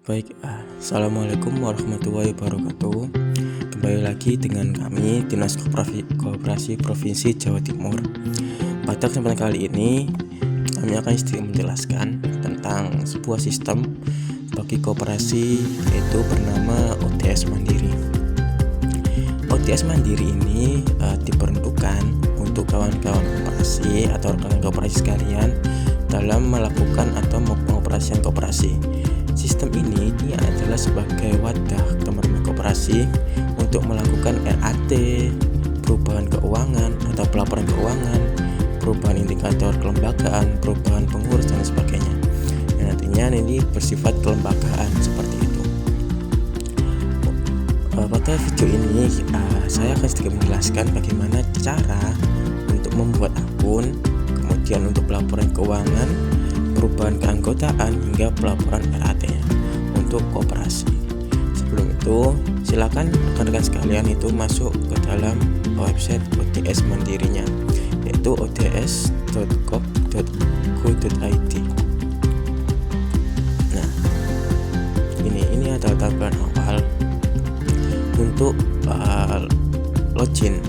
Baik, Assalamualaikum warahmatullahi wabarakatuh. Kembali lagi dengan kami Dinas Koperasi Provinsi Jawa Timur. Pada kesempatan kali ini kami akan sedikit menjelaskan tentang sebuah sistem bagi koperasi, yaitu bernama OTS Mandiri. OTS Mandiri ini diperuntukkan untuk kawan-kawan koperasi atau rekan koperasi sekalian dalam melakukan atau pengoperasian koperasi. Sistem ini adalah sebagai wadah teman-teman koperasi untuk melakukan RAT, perubahan keuangan atau pelaporan keuangan, perubahan indikator kelembagaan, perubahan pengurus dan sebagainya. Yang nantinya ini bersifat kelembagaan seperti itu. Pada video ini saya akan sedikit menjelaskan bagaimana cara untuk membuat akun, kemudian untuk pelaporan keuangan, perubahan keanggotaan hingga pelaporan RAT-nya untuk koperasi. Sebelum itu, silakan rekan-rekan sekalian itu masuk ke dalam website OTS Mandirinya, yaitu ots.gov.go.id. Nah, ini adalah tampilan awal untuk login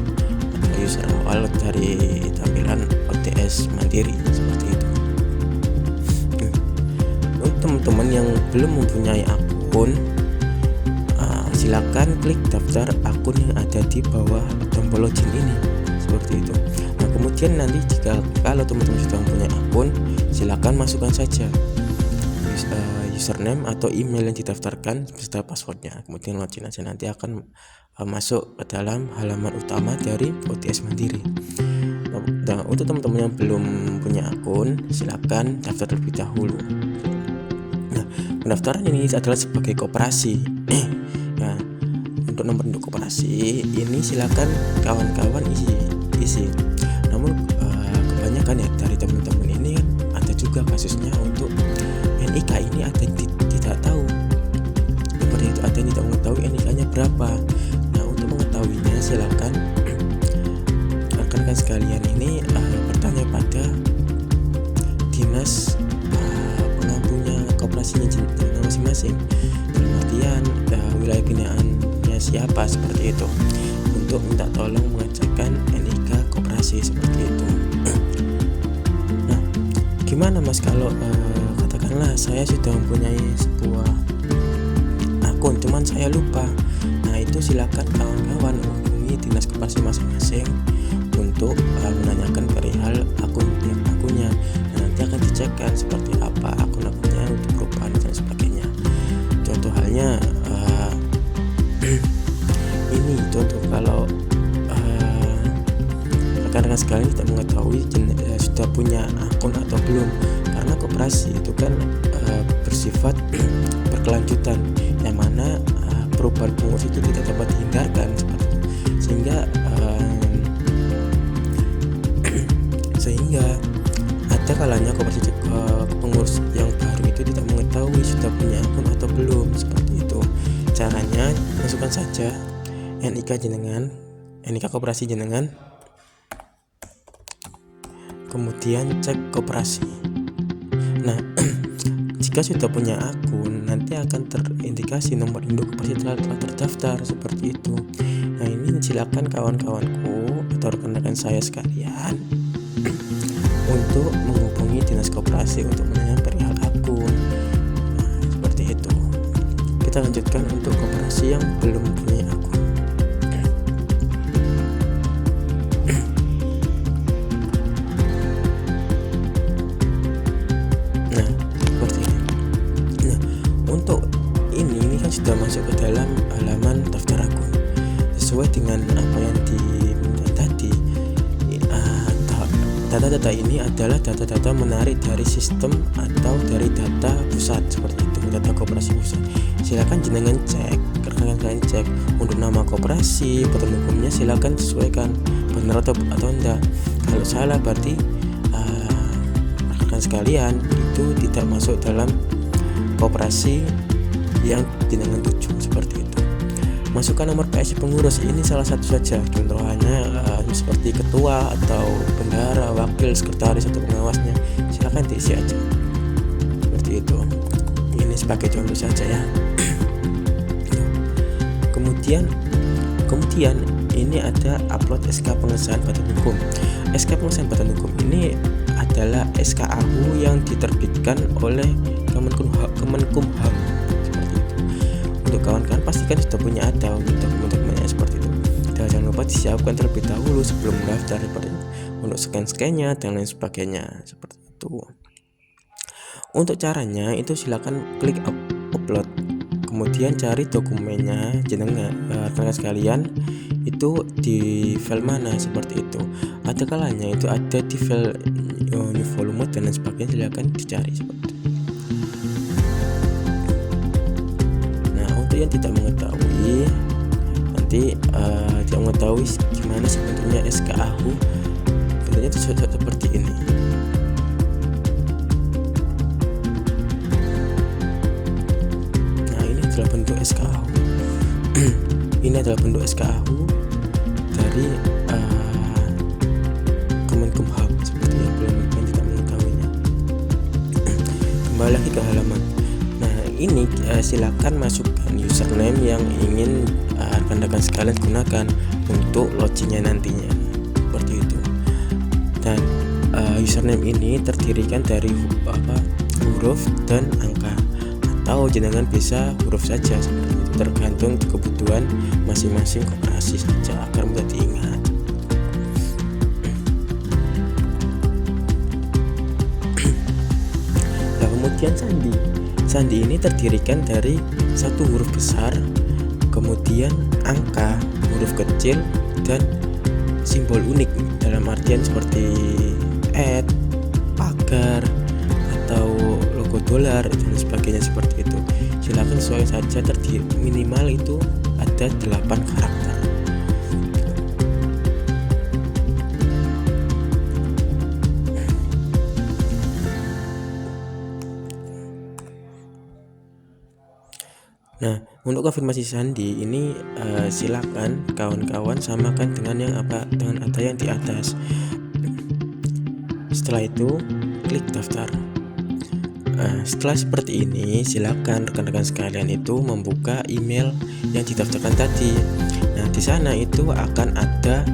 atau user awal dari tampilan OTS Mandiri seperti itu. Teman-teman yang belum mempunyai akun, silakan klik daftar akun yang ada di bawah tombol login ini seperti itu. Nah, kemudian nanti kalau teman-teman sudah mempunyai akun, silakan masukkan saja username atau email yang didaftarkan beserta passwordnya, kemudian login aja, nanti akan masuk ke dalam halaman utama dari OTS Mandiri. Nah, untuk teman-teman yang belum punya akun, silakan daftar terlebih dahulu. Pendaftaran ini adalah sebagai koperasi. Nah, untuk nomor induk koperasi ini silakan kawan-kawan isi. Namun kebanyakan ya dari teman-teman ini kan ada juga kasusnya untuk NIK ini ada yang tidak tahu. Seperti itu, ada yang tidak mengetahui NIK-nya berapa. Nah, untuk mengetahuinya silakan rekan-rekan sekalian ini bertanya pada dinas koperasinya masing-masing, dalam artian wilayah binaannya siapa seperti itu, untuk minta tolong mengecekkan NIK koperasi seperti itu. Nah, gimana Mas kalau katakanlah saya sudah mempunyai sebuah akun, cuman saya lupa. Nah, itu silakan kawan-kawan menghubungi dinas koperasi masing-masing untuk menanyakan perihal akunnya. Nah, nanti akan dicekkan seperti apa akun-akunnya untuk perubahan dan sebagainya. Contoh halnya ini contoh kalau rekan-rekan sekalian tidak mengetahui sudah punya akun atau belum, karena koperasi itu kan bersifat berkelanjutan, yang mana perubahan pengurus itu tidak dapat dihindarkan seperti itu. Sehingga ada kalanya koperasi pengurus yang baru itu tidak mengetahui sudah punya akun atau belum seperti itu. Caranya masukkan saja NIK koperasi jenengan, kemudian cek koperasi. Nah, jika sudah punya akun, nanti akan terindikasi nomor induk koperasi telah terdaftar seperti itu. Nah, ini silakan kawan-kawanku atau rekan-rekan saya sekalian untuk menghubungi dinas koperasi untuk menanyakan perihal akun. Nah, seperti itu. Kita lanjutkan untuk koperasi yang belum punya akun. Nah, seperti ini. Nah, untuk ini kan sudah masuk ke dalam halaman daftar akun sesuai dengan apa yang diminta tadi. Data-data ini adalah data-data menarik dari sistem atau dari data pusat seperti itu, data koperasi pusat. Silakan jenengan cek, rekan-rekan cek untuk nama koperasi, badan hukumnya silakan sesuaikan benar atau enggak. Kalau salah berarti rekan sekalian itu tidak masuk dalam koperasi yang jenengan tuju seperti itu. Masukkan nomor PSI pengurus, ini salah satu saja, contohnya seperti ketua atau bendahara, wakil, sekretaris atau pengawasnya, silakan diisi aja seperti itu. Ini sebagai contoh saja ya. Kemudian ini ada upload SK pengesahan badan hukum. SK pengesahan badan hukum ini adalah SK AHU yang diterbitkan oleh Kemenkumham seperti itu. Untuk kawan-kawan pastikan sudah punya ada untuk dokumen-dokumennya seperti itu. Dan jangan lupa disiapkan terlebih dahulu sebelum mendaftar untuk scan-scannya dan lain sebagainya seperti itu. Untuk caranya itu silakan klik upload, kemudian cari dokumennya jenengan rekan sekalian itu di file mana seperti itu. Ada kalanya itu ada di file new volume dan lain sebagainya, silakan dicari seperti itu. Nah, untuk yang tidak mengetahui nanti tidak mengetahui gimana sebenarnya SK AHU, bentuknya itu seperti ini. Adalah bentuk SK AHU. Ini adalah bentuk SK AHU dari Kemenkumham seperti yang tidak mengetahuinya. Kembali lagi ke halaman. Nah, ini silakan masukkan username yang ingin rekan-rekan sekalian gunakan untuk login-nya nantinya seperti itu. Dan username ini terdirikan dari huruf dan angka, atau jenengan bisa huruf saja seperti itu, tergantung kebutuhan masing-masing koperasi saja agar mudah diingat. Nah, kemudian sandi ini terdirikan dari satu huruf besar, kemudian angka, huruf kecil, dan simbol unik dalam artian seperti @ pagar atau logo dolar dan sebagainya seperti itu. Silakan sesuaikan saja, minimal itu ada 8 karakter. Nah, untuk konfirmasi sandi ini silakan kawan-kawan samakan dengan ada yang di atas. Setelah itu klik daftar. Setelah seperti ini, silakan rekan-rekan sekalian itu membuka email yang didaftarkan tadi. Nah, di sana itu akan ada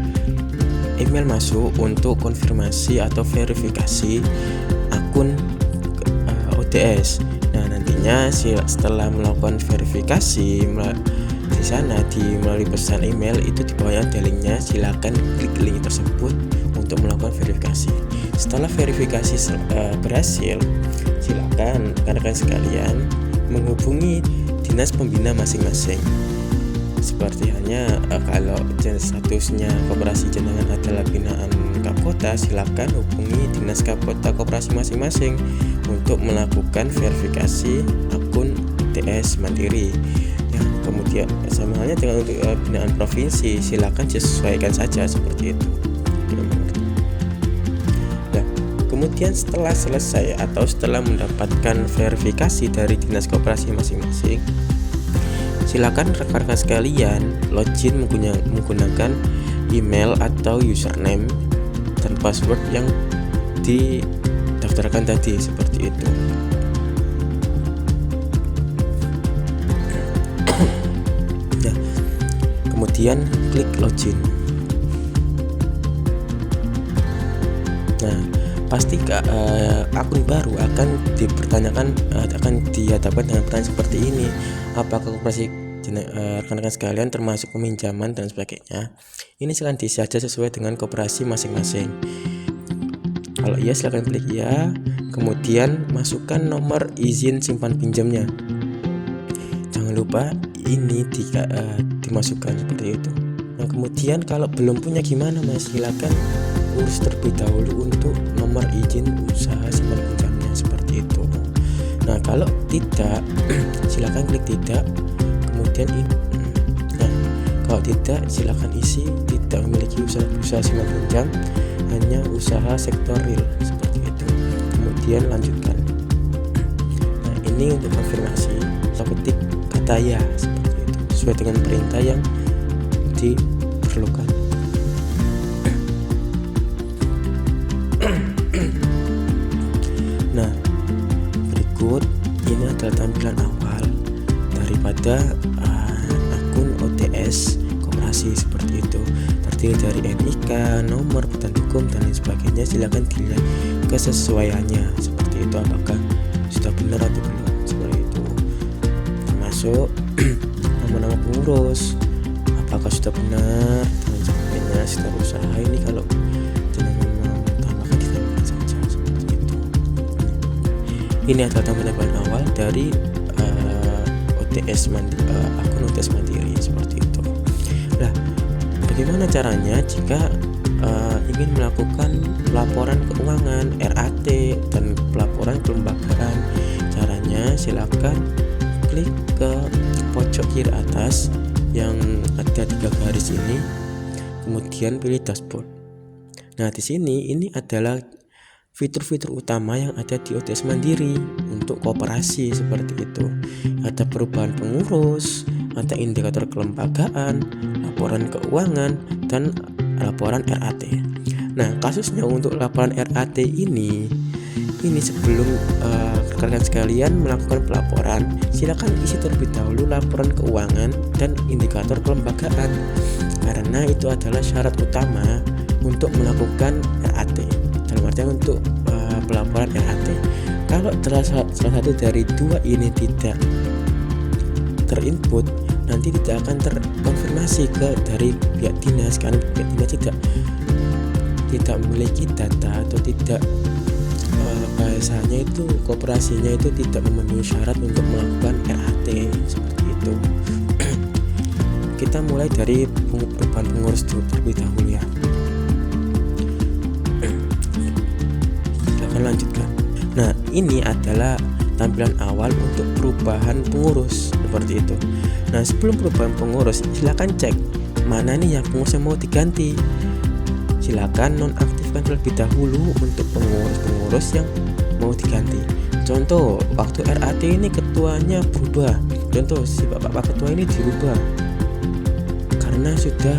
email masuk untuk konfirmasi atau verifikasi akun ODS. Nah, nantinya setelah melakukan verifikasi di sana melalui pesan email itu di bawahnya ada linknya. Silakan klik link tersebut untuk melakukan verifikasi. Setelah verifikasi berhasil, silakan rekan-rekan sekalian menghubungi dinas pembina masing-masing. Seperti halnya kalau statusnya koperasi jenengan adalah binaan Kapkota, silakan hubungi dinas Kapkota koperasi masing-masing untuk melakukan verifikasi akun DS Mandiri. Ya, kemudian sama halnya dengan untuk binaan provinsi, silakan sesuaikan saja seperti itu. Kemudian setelah selesai atau setelah mendapatkan verifikasi dari dinas koperasi masing-masing, silakan rekan-rekan sekalian login menggunakan email atau username dan password yang didaftarkan tadi seperti itu. Nah, kemudian klik login. Nah, pasti akun baru akan dihadapkan dengan pertanyaan seperti ini. Apakah koperasi rekan-rekan sekalian termasuk peminjaman dan sebagainya? Ini silakan diisi saja sesuai dengan koperasi masing-masing. Kalau iya, silakan klik ya. Kemudian masukkan nomor izin simpan pinjamnya. Jangan lupa ini dimasukkan seperti itu. Nah, kemudian kalau belum punya gimana Mas, silakan urus terlebih dahulu untuk nomor izin usaha simpan pinjamnya seperti itu. Nah, kalau tidak, silakan klik tidak. Kemudian kalau tidak, silakan isi tidak memiliki usaha simpan pinjam, hanya usaha sektor real seperti itu. Kemudian lanjutkan. Nah, ini untuk konfirmasi, ketik kata ya seperti itu sesuai dengan perintah yang diperlukan. Nah, berikut ini adalah tampilan ada akun OTS koperasi seperti itu, terdiri dari NIK, nomor badan hukum dan lain sebagainya. Silakan dilihat kesesuaiannya seperti itu, apakah sudah benar atau belum seperti itu, termasuk nama-nama pengurus apakah sudah benar dan lain sebagainya. Setiap usaha ini kalau jangan mau tambahkan, ditambahkan saja seperti itu. Ini adalah tampilan awal dari akun OTS Mandiri seperti itu. Nah, bagaimana caranya jika ingin melakukan laporan keuangan, RAT, dan pelaporan kelembagaan? Caranya silakan klik ke pojok kiri atas yang ada 3 garis ini, kemudian pilih dashboard. Nah, di sini ini adalah fitur-fitur utama yang ada di OTS Mandiri untuk koperasi seperti itu. Ada perubahan pengurus, ada indikator kelembagaan, laporan keuangan, dan laporan RAT. Nah, kasusnya untuk laporan RAT ini sebelum rekan-rekan sekalian melakukan pelaporan, silakan isi terlebih dahulu laporan keuangan dan indikator kelembagaan, karena itu adalah syarat utama untuk melakukan RAT. Dalam artian untuk pelaporan RAT. Kalau salah satu dari 2 ini tidak terinput, nanti tidak akan terkonfirmasi dari pihak dinas, karena pihak dinas tidak memiliki data atau tidak bahasanya itu koperasinya itu tidak memenuhi syarat untuk melakukan RAT seperti itu. Kita mulai dari perubahan pengurus terlebih dahulu ya. Silakan lanjutkan. Nah, ini adalah tampilan awal untuk perubahan pengurus seperti itu. Nah, sebelum perubahan pengurus, silakan cek mana nih yang pengurus yang mau diganti. Silakan nonaktifkan terlebih dahulu untuk pengurus-pengurus yang mau diganti. Contoh, waktu RAT ini ketuanya berubah. Contoh, si bapak ketua ini dirubah karena sudah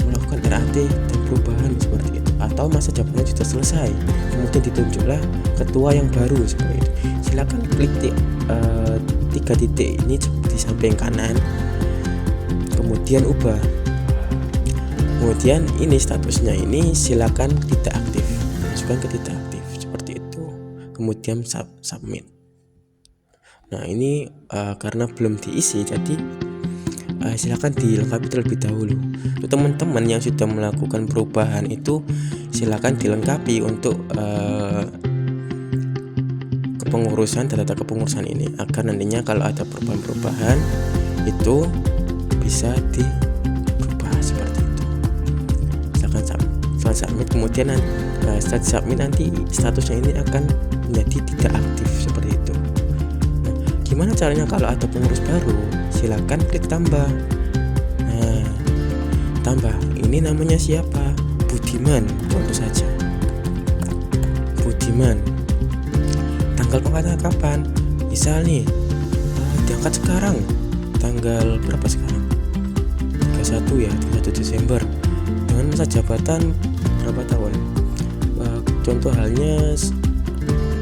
melakukan RAT dan perubahan seperti itu, atau masa jabatan sudah selesai, kemudian ditunjuklah ketua yang baru seperti itu. Silakan klik 3 titik ini di samping kanan, kemudian ubah. Kemudian ini statusnya ini silakan tidak aktif, masukkan ke tidak aktif seperti itu. Kemudian submit. Nah, ini karena belum diisi, jadi silakan dilengkapi terlebih dahulu. Untuk teman-teman yang sudah melakukan perubahan itu silakan dilengkapi untuk kepengurusan, data kepengurusan ini, agar nantinya kalau ada perubahan-perubahan itu bisa dirubah seperti itu. Silakan submit, kemudian setelah submit nanti statusnya ini akan menjadi tidak aktif seperti itu. Nah, gimana caranya kalau ada pengurus baru? Silakan klik tambah. Nah, tambah ini namanya siapa? Budiman, contoh saja. Budiman. Tanggal pengangkatan kapan? Misal nih diangkat sekarang. Tanggal berapa sekarang? 31 ya, 31 Desember. Dengan masa jabatan berapa tahun? Contoh halnya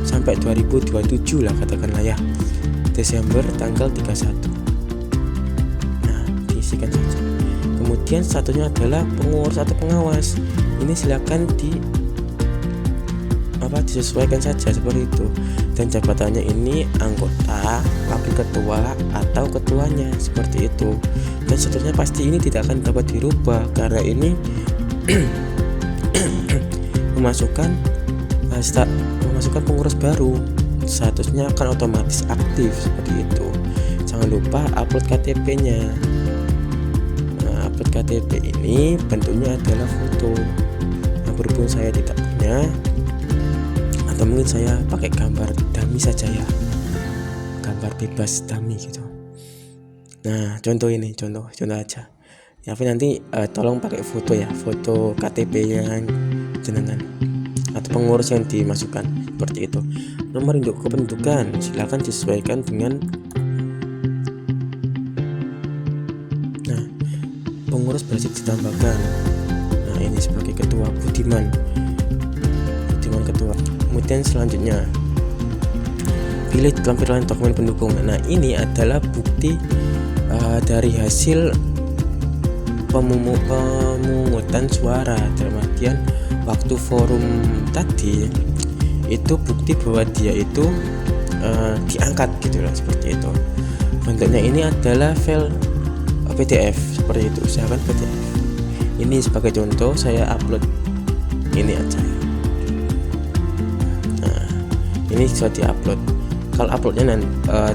sampai 2027 lah katakanlah ya. Desember tanggal 31. Nah, diisikan saja. Kemudian statusnya adalah pengurus atau pengawas. Ini silakan disesuaikan saja seperti itu. Dan jabatannya ini anggota, wakil ketua, atau ketuanya seperti itu. Dan statusnya pasti ini tidak akan dapat dirubah karena ini memasukkan pengurus baru. Statusnya akan otomatis aktif seperti itu. Jangan lupa upload KTP-nya. Nah, upload KTP ini bentuknya adalah foto. Nah, berhubung saya tidak punya, atau mungkin saya pakai gambar dummy saja ya, gambar bebas dummy gitu. Nah, contoh aja ya, tapi nanti tolong pakai foto ya, foto KTP yang jenengan atau pengurus yang dimasukkan seperti itu. Nomor induk kependudukan silakan disesuaikan dengan pengurus berhasil ditambahkan. Nah, ini sebagai ketua Budiman ketua. Kemudian selanjutnya pilih tampilan dokumen pendukung. Nah, ini adalah bukti dari hasil pemungutan suara, dalam artian waktu forum tadi itu bukti bahwa dia itu diangkat gitu lah, seperti itu. Bentuknya ini adalah file PDF seperti itu, usahakan PDF. Ini sebagai contoh saya upload ini aja. Nah, ini sudah diupload. Kalau uploadnya nanti,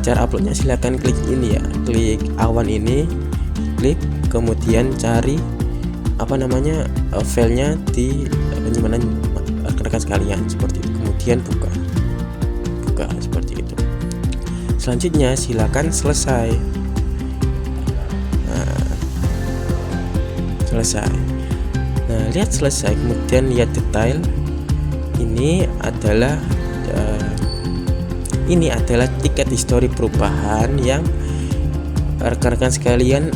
cara uploadnya silahkan klik ini ya, klik awan ini, klik, kemudian cari filenya di penyimpanan rekan-rekan sekalian seperti itu, kemudian buka seperti itu. Selanjutnya silakan selesai. Selesai. Nah, lihat selesai, kemudian lihat detail. Ini adalah tiket histori perubahan yang rekan-rekan sekalian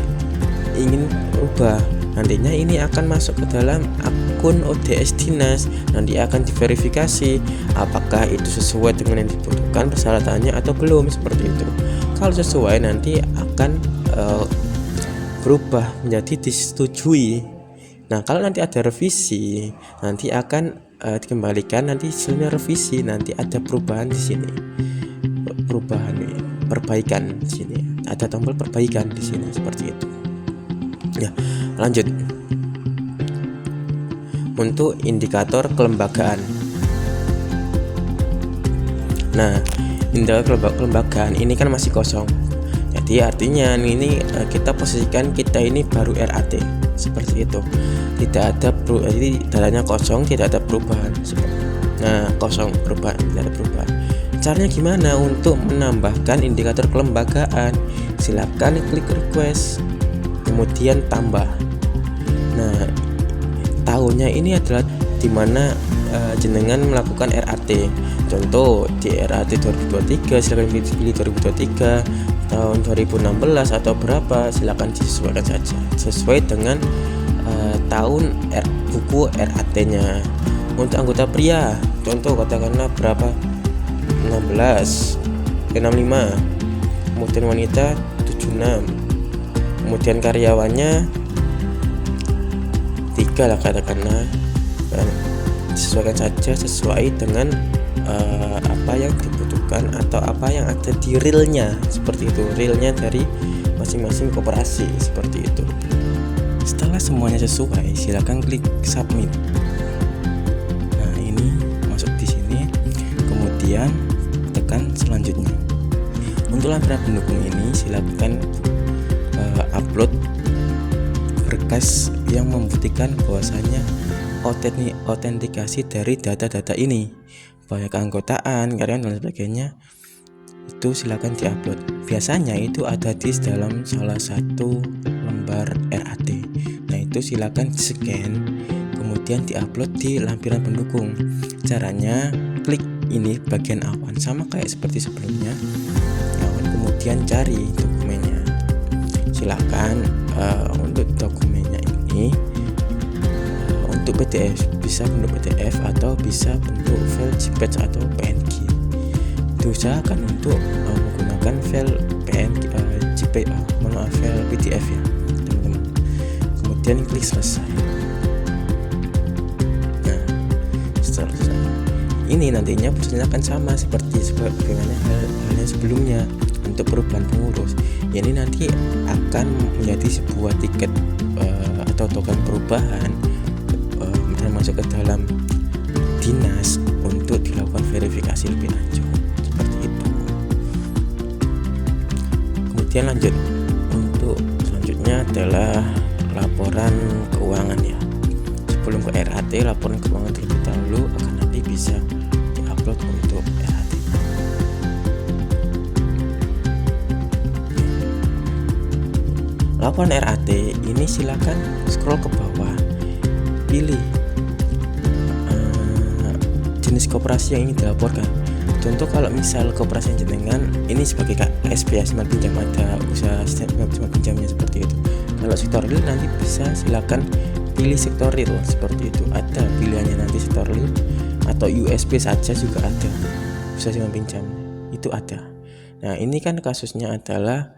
ingin rubah. Nantinya ini akan masuk ke dalam akun ODS Dinas. Nanti akan diverifikasi apakah itu sesuai dengan yang dibutuhkan persyaratannya atau belum, seperti itu. Kalau sesuai nanti akan berubah menjadi disetujui. Nah, kalau nanti ada revisi, nanti akan dikembalikan, nanti hasilnya revisi, nanti ada perubahan di sini. Perbaikan di sini. Ada tombol perbaikan di sini, seperti itu. Ya, lanjut. Untuk indikator kelembagaan. Nah, indikator kelembagaan ini kan masih kosong. Jadi artinya ini kita posisikan kita ini baru RAT, seperti itu. Tidak ada jadi datanya kosong, tidak ada perubahan. Nah, kosong, perubahan, tidak ada perubahan. Caranya gimana untuk menambahkan indikator kelembagaan? Silakan klik request, kemudian tambah. Nah, tahunnya ini adalah dimana jenengan melakukan RAT. Contoh di RAT 2023, silakan pilih 2023, tahun 2016 atau berapa, silakan disesuaikan saja sesuai dengan tahun buku RAT-nya. Untuk anggota pria, contoh katakanlah berapa, 65, kemudian wanita 76, kemudian karyawannya 3 lah katakanlah. Disesuaikan saja sesuai dengan apa yang dibutuhkan atau apa yang ada di realnya, seperti itu, realnya dari masing-masing koperasi, seperti itu. Setelah semuanya sesuai, silakan klik submit. Nah, ini masuk di sini, kemudian tekan selanjutnya. Untuk lampiran pendukung ini silakan upload berkas yang membuktikan bahwasanya autentikasi dari data-data ini, baik keanggotaan, karyawan dan sebagainya, itu silakan diupload. Biasanya itu ada di dalam salah satu lembar RAT. Nah, itu silakan di-scan, kemudian diupload di lampiran pendukung. Caranya klik ini bagian awan, sama kayak seperti sebelumnya. Awan, kemudian cari dokumennya. Silakan untuk dokumennya ini untuk PDF, bisa bentuk PDF atau bisa bentuk file JPEG atau PNG. Diusahakan untuk menggunakan file PNG, JPEG, file PDF ya, teman-teman. Kemudian klik selesai. Nah, setelah selesai, ini nantinya prosesnya akan sama seperti sebagaimana halnya sebelumnya. Untuk perubahan pengurus, ini nanti akan menjadi sebuah tiket atau token perubahan masuk ke dalam dinas untuk dilakukan verifikasi lebih lanjut, seperti itu. Kemudian lanjut, untuk selanjutnya adalah laporan keuangan ya. Sebelum ke RAT, laporan keuangan terlebih dahulu akan nanti bisa diupload untuk RAT. Laporan RAT ini silakan scroll ke bawah, pilih jenis koperasi yang ingin dilaporkan. Contoh kalau misal koperasi yang jenengan ini sebagai KSP ya, simpan pinjam, ada usaha simpan pinjamnya seperti itu. Kalau sektor real nanti bisa silakan pilih sektor real, seperti itu. Ada pilihannya nanti sektor real atau USB saja juga ada, usaha simpan pinjam itu ada. Nah, ini kan kasusnya adalah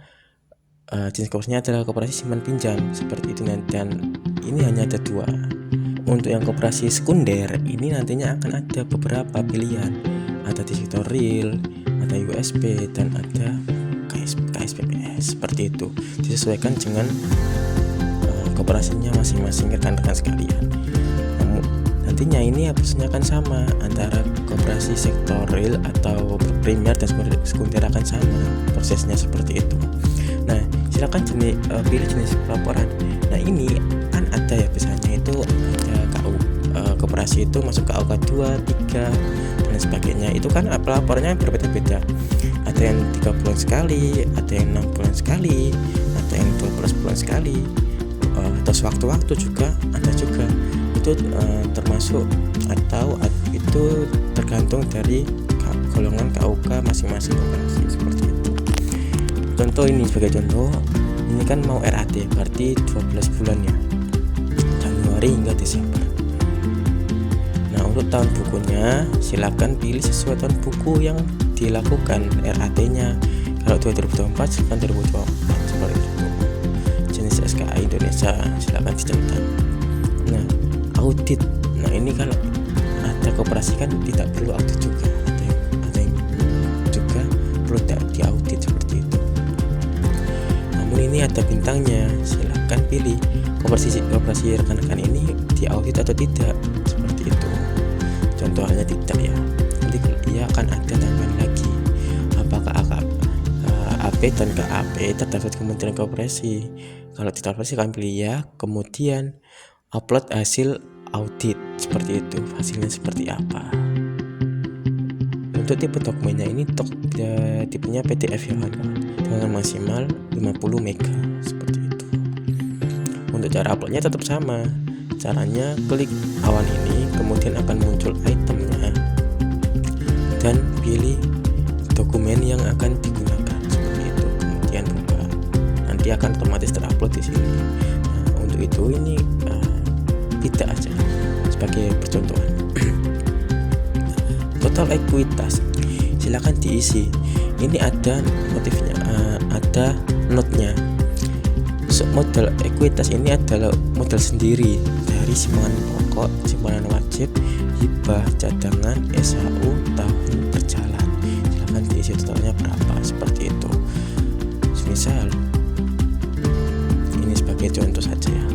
jenis koperasinya adalah koperasi simpan pinjam seperti itu, dan ini hanya ada 2. Untuk yang koperasi sekunder ini nantinya akan ada beberapa pilihan, ada di sektor real, ada USB, dan ada KSPPS seperti itu. Disesuaikan dengan koperasinya masing-masing rekan-rekan sekalian. Nantinya ini prosesnya akan sama antara koperasi sektor real atau primer dan sekunder akan sama prosesnya seperti itu. Nah, silakan pilih jenis pelaporan. Nah, ini kan ada ya, biasanya itu ada KU koperasi itu masuk ke KUK 2, 3 dan sebagainya. Itu kan pelaporannya berbeda-beda. Ada yang 3 bulan sekali, ada yang 6 bulan sekali, ada yang 12 bulan sekali, atau sewaktu-waktu juga ada juga. Itu termasuk atau itu tergantung dari golongan KUK masing-masing koperasi seperti itu. Contoh ini sebagai contoh, ini kan mau RAT berarti 12 bulan ya, Januari hingga Desember. Nah, untuk tahun bukunya silakan pilih sesuai tahun buku yang dilakukan RAT-nya. Kalau 2024 silakan 2024 seperti itu. Jenis SKA Indonesia silakan dicatat. Nah, audit. Nah, ini kalau ada koperasi kan tidak perlu audit juga, ada yang juga perlu diaudit seperti itu. Namun ini ada bintangnya, silakan pilih koperasi rekan-rekan ini diaudit atau tidak seperti itu. Contoh halnya tidak ya, nanti ia akan ada tambahan lagi apakah AP dan KAP terdaftar Kementerian Koperasi. Kalau tidak silakan pilih ya, kemudian upload hasil audit seperti itu, hasilnya seperti apa. Untuk tipe dokumennya ini tipenya PDF ya kan, dengan maksimal 50 MB seperti itu. Untuk cara uploadnya tetap sama, caranya klik awan ini, kemudian akan muncul itemnya dan pilih dokumen yang akan digunakan seperti itu, kemudian buka, nanti akan otomatis terupload di sini. Nah, untuk itu ini tidak aja sebagai percontohan. Total ekuitas silakan diisi. Ini ada motifnya, ada notnya. Modal ekuitas ini adalah modal sendiri dari simpanan pokok, simpanan wajib, hibah, cadangan, SHU, tahun berjalan. Silakan diisi totalnya berapa seperti itu. Misal ini sebagai contoh saja ya.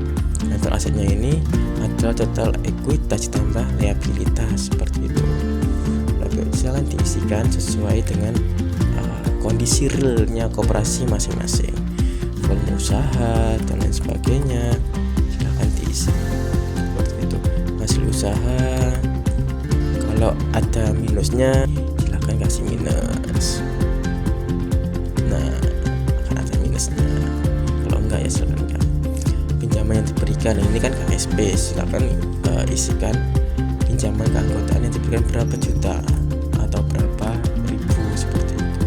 Total asetnya ini adalah total ekuitas ditambah liabilitas seperti itu. Silakan diisikan sesuai dengan kondisi realnya koperasi masing-masing, volume usaha dan lain sebagainya. Silakan diisi seperti itu. Hasil usaha, kalau ada minusnya silakan kasih minus. Nah, akan ada minusnya. Kalau enggak ya silakan enggak. Pinjaman yang diberikan ini kan KSP, silakan isikan pinjaman keanggotaan yang diberikan berapa juta atau berapa ribu seperti itu.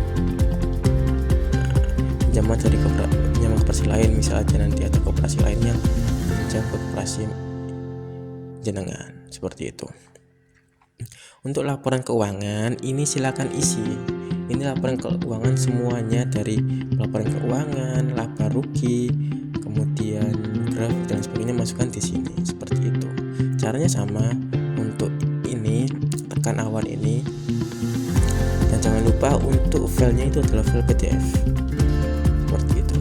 Pinjaman dari pinjaman koperasi lain, misalnya nanti ada koperasi lain yang pinjam koperasi jenengan seperti itu. Untuk laporan keuangan ini silakan isi. Ini laporan keuangan semuanya, dari laporan keuangan, laba rugi, kemudian grafik dan sebagainya, masukkan di sini seperti itu. Caranya sama. Untuk ini tekan awan ini, dan jangan lupa untuk filenya itu adalah file PDF seperti itu.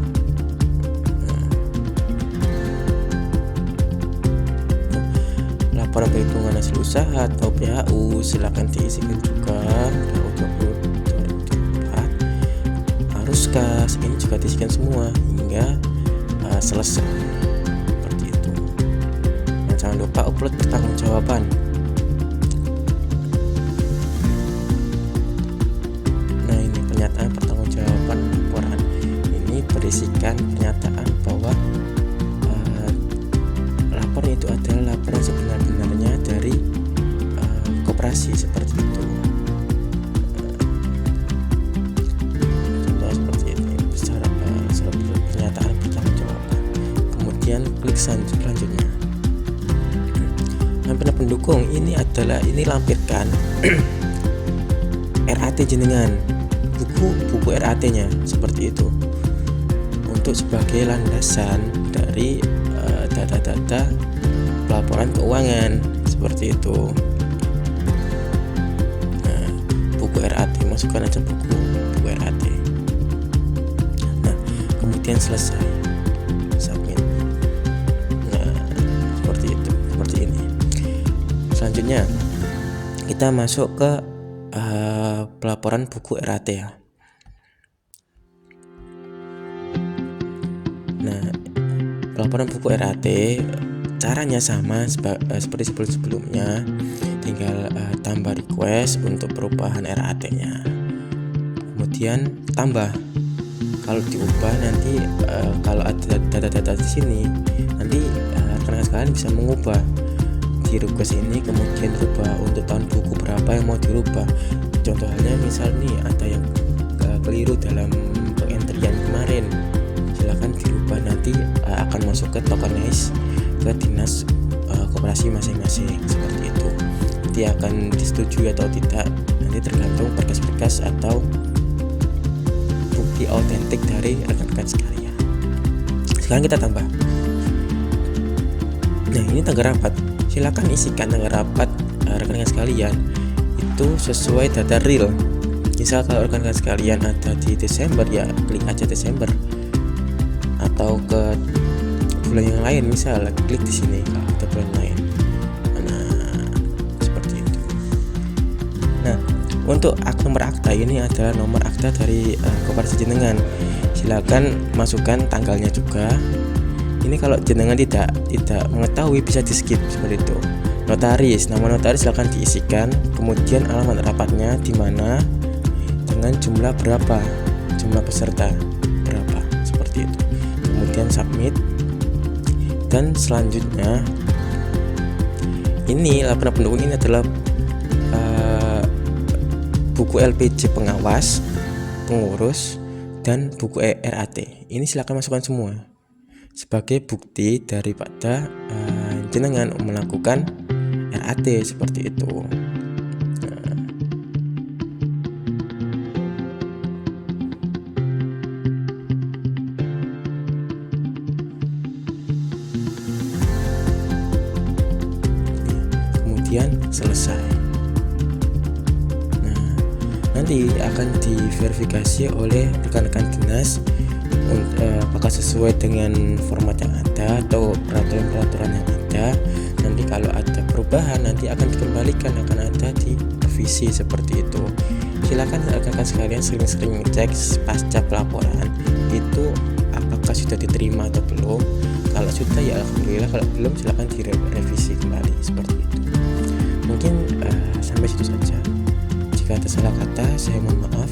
Laporan perhitungan hasil usaha atau PHU silakan diisikan juga. PHU 2024 arus kas ini juga diisikan semua hingga selesai seperti itu. Dan jangan lupa upload pertanggungjawaban. Nah, ini pernyataan pertanggungjawaban laporan. Ini berisikan pernyataan bahwa laporan itu adalah laporan sebenar-benarnya dari koperasi seperti itu. Contoh seperti ini, secara pernyataan pertanggungjawaban. Kemudian klik selanjutnya. Lampiran pendukung ini lampirkan RAT jenengan, buku RAT-nya seperti itu. untuk sebagai landasan dari data-data pelaporan keuangan seperti itu. Nah, buku RAT, masukkan aja buku RAT. Nah, kemudian selesai, submit. Nah, seperti itu, seperti ini. Selanjutnya kita masuk ke pelaporan buku RAT ya. Nah, pelaporan buku RAT caranya sama seperti sebelumnya, tinggal tambah request untuk perubahan RAT-nya. Kemudian tambah. Kalau diubah nanti kalau ada data-data di sini, nanti rekan-rekan sekalian bisa mengubah di request ini, kemudian rubah untuk tahun buku berapa yang mau dirubah. Contoh halnya misal nih ada yang keliru dalam pengentrian kemarin, silakan dirubah, nanti akan masuk ke tokenize ke dinas koperasi masing-masing seperti itu. Nanti akan disetujui atau tidak, nanti tergantung berkas-berkas atau bukti autentik dari rekan-rekan sekalian. Sekarang kita tambah. Nah, ini tanggal rapat. Silakan isikan tanggal rapat rekan-rekan sekalian itu sesuai data real. Misal kalau rekan-rekan sekalian ada di Desember, ya klik aja Desember. Atau ke bulan yang lain, misal klik di sini kalau ada bulan lain. Nah, seperti itu. Nah, untuk nomor akta ini adalah nomor akta dari koperasi jenengan. Silakan masukkan tanggalnya juga. Ini kalau jenengan tidak mengetahui bisa di skip seperti itu. Notaris, nama notaris silakan diisikan, kemudian alamat rapatnya di mana dengan jumlah berapa, jumlah peserta berapa, seperti itu. Kemudian submit. Dan selanjutnya ini laporan pendukung ini adalah buku LPJ pengawas, pengurus, dan buku RAT. Ini silakan masukkan semua sebagai bukti daripada jenengan melakukan RAT seperti itu. Kemudian selesai. Nah, nanti akan diverifikasi oleh rekan-rekan dinas apakah sesuai dengan format yang ada atau peraturan-peraturan yang ada. Nanti kalau ada perubahan nanti akan dikembalikan, akan ada di revisi seperti itu. Silakan rekan-rekan sekalian sering-sering cek pasca pelaporan itu apakah sudah diterima atau belum. Kalau sudah ya alhamdulillah, kalau belum silakan direvisi kembali seperti itu. Mungkin sampai situ saja. Jika ada salah kata saya mohon maaf.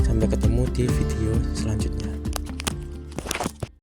Sampai ketemu di video selanjutnya.